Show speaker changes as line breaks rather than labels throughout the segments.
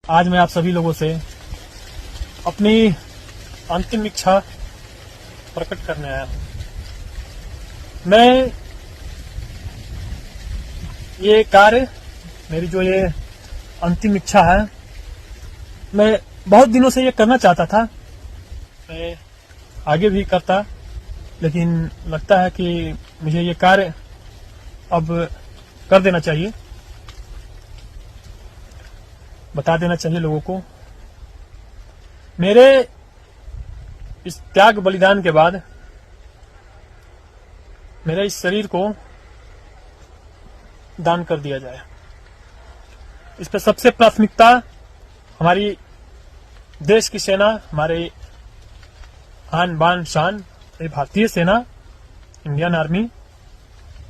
आज मैं आप सभी लोगों से अपनी अंतिम इच्छा प्रकट करने आया हूं। मैं ये कार्य, मेरी जो ये अंतिम इच्छा है, मैं बहुत दिनों से ये करना चाहता था। मैं आगे भी करता, लेकिन लगता है कि मुझे ये कार्य अब कर देना चाहिए, बता देना चाहिए लोगों को। मेरे इस त्याग बलिदान के बाद मेरे इस शरीर को दान कर दिया जाए। इस पर सबसे प्राथमिकता हमारी देश की सेना, हमारे आन बान शान भारतीय सेना, इंडियन आर्मी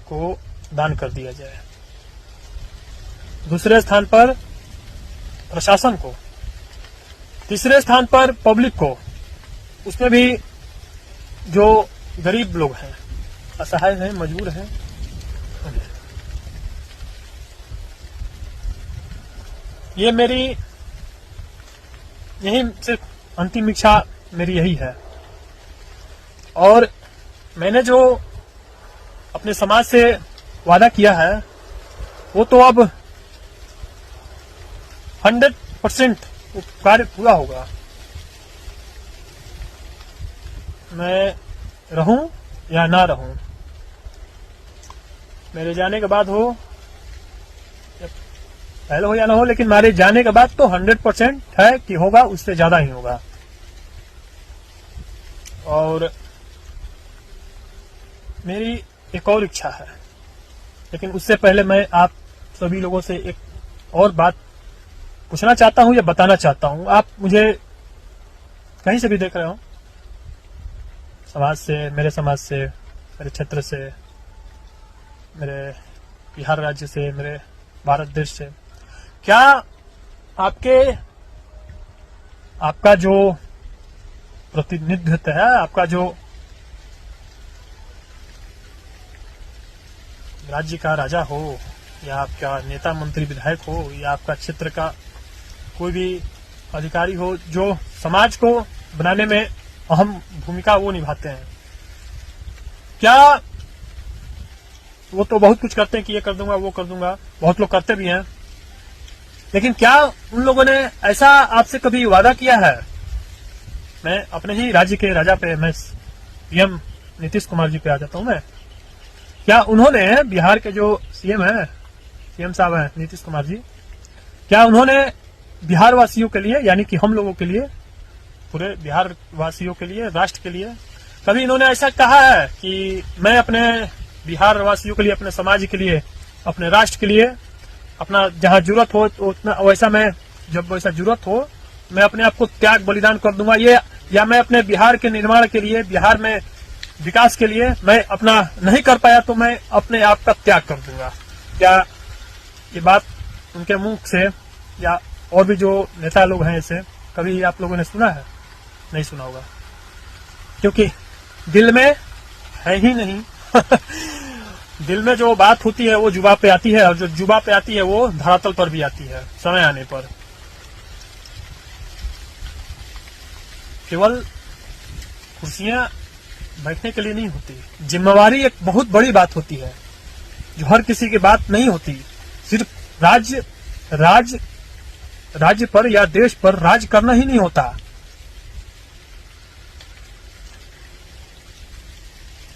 को दान कर दिया जाए। दूसरे स्थान पर प्रशासन को, तीसरे स्थान पर पब्लिक को, उसमें भी जो गरीब लोग हैं, असहाय हैं, मजबूर हैं, ये मेरी यही सिर्फ अंतिम इच्छा मेरी यही है। और मैंने जो अपने समाज से वादा किया है वो तो अब 100% कार्य पूरा होगा। मैं रहूं या ना रहूं, मेरे जाने के बाद हो, पहले हो या ना हो, लेकिन मेरे जाने के बाद तो 100% है कि होगा, उससे ज्यादा ही होगा। और मेरी एक और इच्छा है, लेकिन उससे पहले मैं आप सभी लोगों से एक और बात पूछना चाहता हूं या बताना चाहता हूं। आप मुझे कहीं से भी देख रहे हो, समाज से, मेरे समाज से, मेरे क्षेत्र से, मेरे बिहार राज्य से, मेरे भारत देश से, क्या आपका जो प्रतिनिधित्व है, आपका जो राज्य का राजा हो, या आपका नेता मंत्री विधायक हो, या आपका क्षेत्र का कोई भी अधिकारी हो जो समाज को बनाने में अहम भूमिका वो निभाते हैं, क्या वो तो बहुत कुछ करते हैं कि ये कर दूंगा, वो कर दूंगा, बहुत लोग करते भी हैं, लेकिन क्या उन लोगों ने ऐसा आपसे कभी वादा किया है? मैं अपने ही राज्य के राजा पे, मैं पीएम नीतीश कुमार जी पे आ जाता हूं। मैं, क्या उन्होंने, बिहार के जो सीएम है, सीएम साहब हैं नीतीश कुमार जी, क्या उन्होंने बिहार वासियों के लिए, यानी कि हम लोगों के लिए, पूरे बिहार वासियों के लिए, राष्ट्र के लिए, कभी इन्होंने ऐसा कहा है कि मैं अपने बिहार वासियों के लिए, अपने समाज के लिए, अपने राष्ट्र के लिए, अपना जहां जरूरत हो तो उतना वैसा मैं, जब वैसा जरूरत हो मैं अपने आप को त्याग बलिदान कर दूंगा, ये, या मैं अपने बिहार के निर्माण के लिए, बिहार में विकास के लिए मैं अपना नहीं कर पाया तो मैं अपने आप का त्याग कर दूंगा? क्या ये बात उनके मुंह से या और भी जो नेता लोग हैं ऐसे कभी आप लोगों ने सुना है? नहीं सुना होगा, क्योंकि दिल में है ही नहीं। दिल में जो बात होती है वो जुबा पे आती है, और जो जुबा पे आती है वो धरातल पर भी आती है समय आने पर। केवल कुर्सियां बैठने के लिए नहीं होती, जिम्मेवारी एक बहुत बड़ी बात होती है जो हर किसी की बात नहीं होती। सिर्फ राज्य पर या देश पर राज करना ही नहीं होता,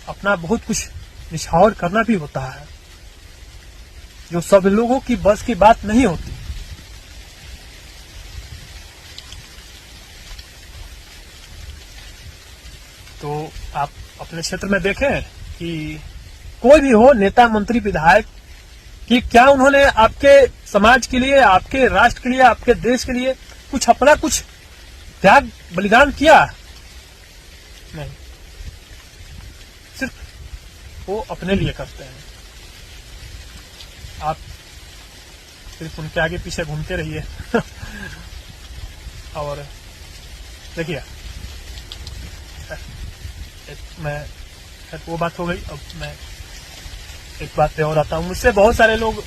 अपना बहुत कुछ निछावर करना भी होता है, जो सब लोगों की बस की बात नहीं होती। तो आप अपने क्षेत्र में देखें कि कोई भी हो, नेता मंत्री विधायक, कि क्या उन्होंने आपके समाज के लिए, आपके राष्ट्र के लिए, आपके देश के लिए कुछ अपना कुछ त्याग बलिदान किया? नहीं, सिर्फ वो अपने लिए करते हैं। आप सिर्फ उनके आगे पीछे घूमते रहिए। और देखिए, मैं, वो बात हो गई। अब मैं एक बात पे और आता हूँ। मुझसे बहुत सारे लोग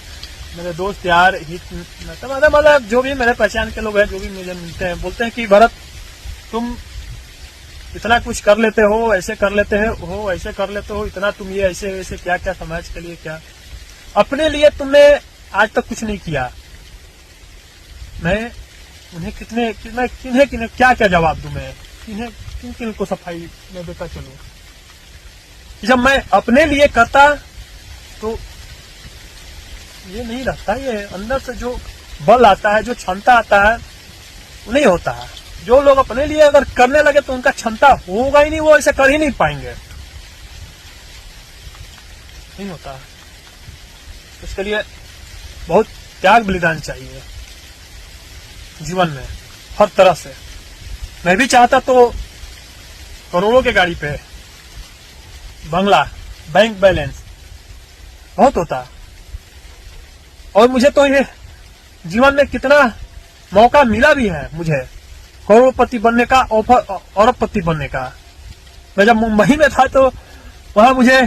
मेरे दोस्त यार हित मतलब जो भी मेरे पहचान के लोग हैं, जो भी मुझे मिलते हैं, बोलते हैं कि भरत तुम इतना कुछ कर लेते हो, ऐसे कर लेते हो, ऐसे कर लेते हो, इतना तुम ये ऐसे ऐसे क्या क्या समाज के लिए क्या, अपने लिए तुमने आज तक कुछ नहीं किया। मैं उन्हें किन्हें क्या क्या जवाब दूं, मैं किन किन को सफाई में देता चलूं। जब मैं अपने लिए करता तो ये नहीं रहता, ये अंदर से जो बल आता है, जो क्षमता आता है, वो नहीं होता है। जो लोग अपने लिए अगर करने लगे तो उनका क्षमता होगा ही नहीं, वो ऐसे कर ही नहीं पाएंगे, नहीं होता। इसके लिए बहुत त्याग बलिदान चाहिए जीवन में, हर तरह से। मैं भी चाहता तो करोड़ों के गाड़ी पे, बंगला, बैंक बैलेंस बहुत होता, और मुझे तो ये जीवन में कितना मौका मिला भी है, मुझे करोड़पति बनने का, अरबपति बनने का। मैं जब मुंबई में था तो वहां मुझे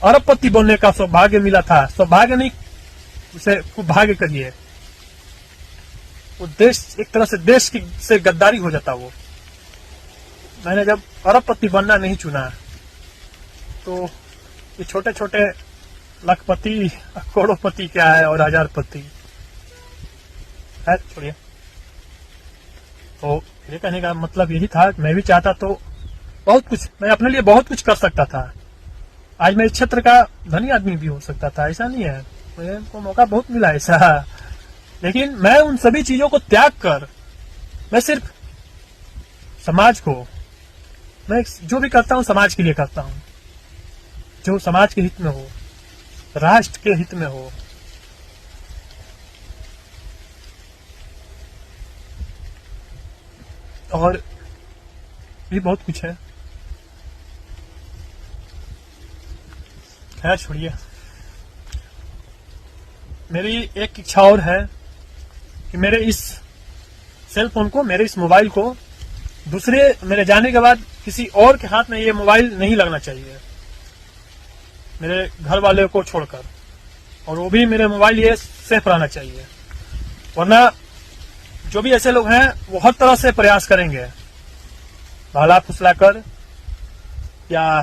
अरबपति बनने का सौभाग्य मिला था। सौभाग्य नहीं, उसे खूब भाग्य करिए। वो देश एक तरह से देश की से गद्दारी हो जाता। वो मैंने जब अरबपति बनना नहीं चुना तो ये छोटे छोटे लखपति, करोड़पति क्या है और हजारपति है, छोड़िए। तो ये कहने का मतलब यही था कि मैं भी चाहता तो बहुत कुछ, मैं अपने लिए बहुत कुछ कर सकता था। आज मैं इस क्षेत्र का धनी आदमी भी हो सकता था, ऐसा नहीं है, मुझे को मौका बहुत मिला ऐसा। लेकिन मैं उन सभी चीजों को त्याग कर मैं सिर्फ समाज को, मैं जो भी करता हूं समाज के लिए करता हूं, जो समाज के हित में हो, राष्ट्र के हित में हो। और भी बहुत कुछ है, खैर छोड़िए। मेरी एक इच्छा और है कि मेरे इस सेल फोन को, मेरे इस मोबाइल को दूसरे मेरे जाने के बाद किसी और के हाथ में ये मोबाइल नहीं लगना चाहिए, मेरे घर वाले को छोड़कर, और वो भी मेरे मोबाइल ये सेफ रहना चाहिए। वरना जो भी ऐसे लोग हैं वो हर तरह से प्रयास करेंगे, भाला फुसलाकर या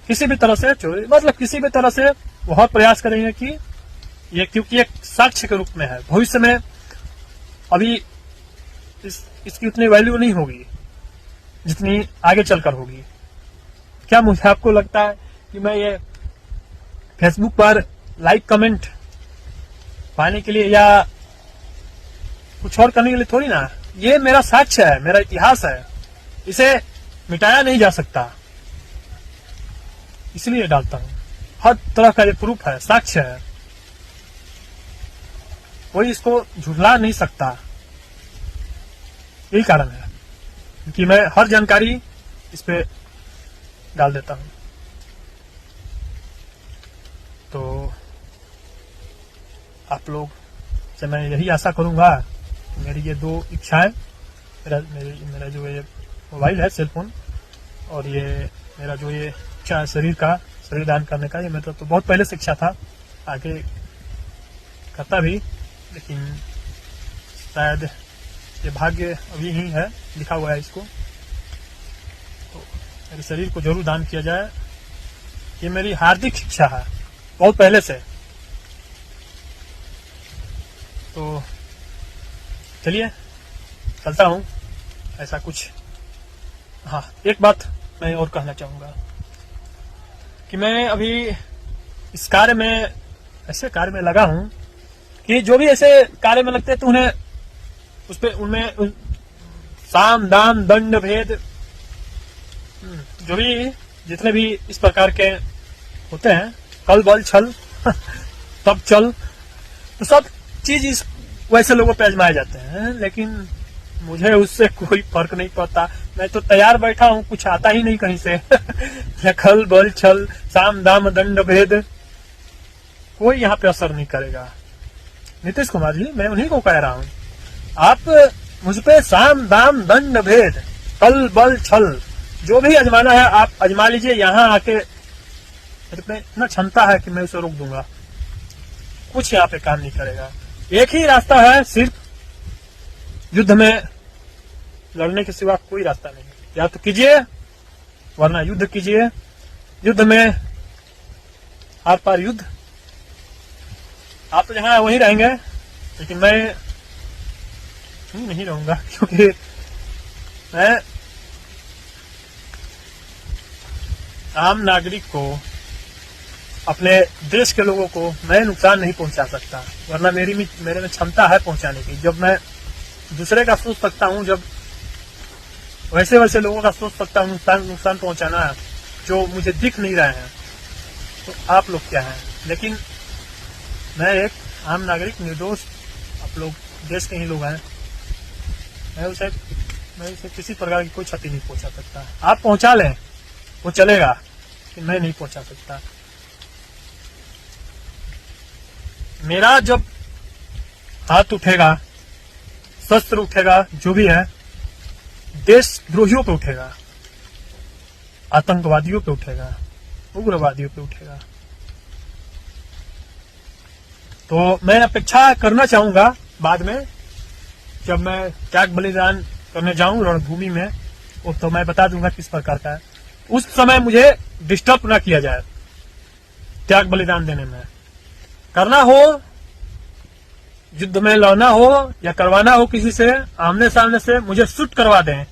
किसी भी तरह से चोरी, मतलब किसी भी तरह से वो हर प्रयास करेंगे कि ये, क्योंकि एक साक्ष्य के रूप में है। भविष्य में अभी इसकी उतनी वैल्यू नहीं होगी जितनी आगे चलकर होगी। क्या मुझे आपको लगता है कि मैं ये फेसबुक पर लाइक कमेंट पाने के लिए या कुछ और करने के लिए थोड़ी ना, ये मेरा साक्ष्य है, मेरा इतिहास है, इसे मिटाया नहीं जा सकता, इसलिए डालता हूं। हर तरह का ये प्रूफ है, साक्ष्य है, कोई इसको झुठला नहीं सकता। यही कारण है कि मैं हर जानकारी इस पे डाल देता हूं। तो आप लोग से मैं यही आशा करूंगा, मेरी ये दो इच्छाएं, मेरा जो ये मोबाइल है, सेल फोन, और ये मेरा जो ये इच्छा है शरीर दान करने का, ये मेरा तो बहुत पहले से इच्छा था, आगे करता भी, लेकिन शायद ये भाग्य अभी ही है, लिखा हुआ है इसको, तो मेरे शरीर को जरूर दान किया जाए, ये मेरी हार्दिक इच्छा है बहुत पहले से। तो चलिए चलता हूं, ऐसा कुछ। हाँ, एक बात मैं और कहना चाहूंगा कि मैं अभी इस कार्य में, ऐसे कार्य में लगा हूं कि जो भी ऐसे कार्य में लगते हैं तो उन्हें उस पे, उनमें साम दाम दंड भेद, जो भी जितने भी इस प्रकार के होते हैं, कल बल छल तब चल, तो सब चीज इस वैसे लोगों पे आजमाए जाते हैं। लेकिन मुझे उससे कोई फर्क नहीं पड़ता, मैं तो तैयार बैठा हूं, कुछ आता ही नहीं कहीं से। खल बल छल साम दाम दंड भेद कोई यहाँ पे असर नहीं करेगा। नीतीश कुमार जी, मैं उन्हीं को कह रहा हूं, आप मुझ पे साम दाम दंड भेद कल बल छल जो भी आजमाना है आप आजमा लीजिए। यहाँ आके मेरे पे इतना क्षमता है कि मैं उसे रोक दूंगा, कुछ यहाँ पे काम नहीं करेगा। एक ही रास्ता है, सिर्फ युद्ध में लड़ने के सिवा कोई रास्ता नहीं। या तो कीजिए वरना युद्ध कीजिए। युद्ध में आर पार युद्ध। आप तो जहां वहीं रहेंगे, लेकिन मैं नहीं रहूंगा, क्योंकि मैं आम नागरिक को, अपने देश के लोगों को मैं नुकसान नहीं पहुंचा सकता, वरना मेरे में क्षमता है पहुंचाने की। जब मैं दूसरे का सोच सकता हूं, जब वैसे वैसे लोगों का सोच सकता हूं नुकसान पहुंचाना, जो मुझे दिख नहीं रहे हैं, तो आप लोग क्या हैं। लेकिन मैं एक आम नागरिक, निर्दोष, आप लोग देश के ही लोग हैं। मैं उसे किसी प्रकार की कोई क्षति नहीं पहुंचा सकता। आप पहुंचा लें वो चलेगा, कि मैं नहीं पहुंचा सकता। मेरा जब हाथ उठेगा, शस्त्र उठेगा, जो भी है, देशद्रोहियों पे उठेगा, आतंकवादियों पे उठेगा, उग्रवादियों पे उठेगा। तो मैं अपेक्षा करना चाहूंगा बाद में, जब मैं त्याग बलिदान करने जाऊं रणभूमि में, तो मैं बता दूंगा किस प्रकार का है। उस समय मुझे डिस्टर्ब ना किया जाए त्याग बलिदान देने में। करना हो, युद्ध में लड़ना हो या करवाना हो किसी से, आमने सामने से मुझे शूट करवा दें,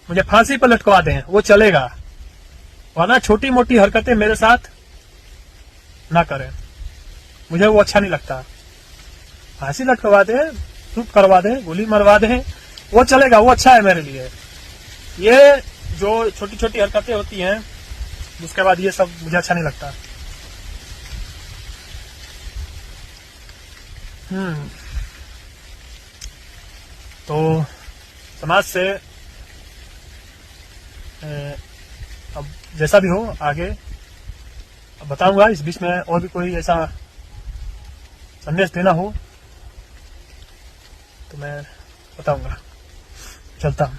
मुझे फांसी पर लटकवा दें, वो चलेगा। वरना छोटी मोटी हरकतें मेरे साथ ना करें, मुझे वो अच्छा नहीं लगता। फांसी लटकवा दें, शूट करवा दें, गोली मरवा दें, वो चलेगा, वो अच्छा है मेरे लिए। ये जो छोटी छोटी हरकतें होती हैं, उसके बाद ये सब मुझे अच्छा नहीं लगता। तो समाज से अब जैसा भी हो आगे बताऊंगा। इस बीच में और भी कोई ऐसा संदेश देना हो तो मैं बताऊंगा। चलता हूं।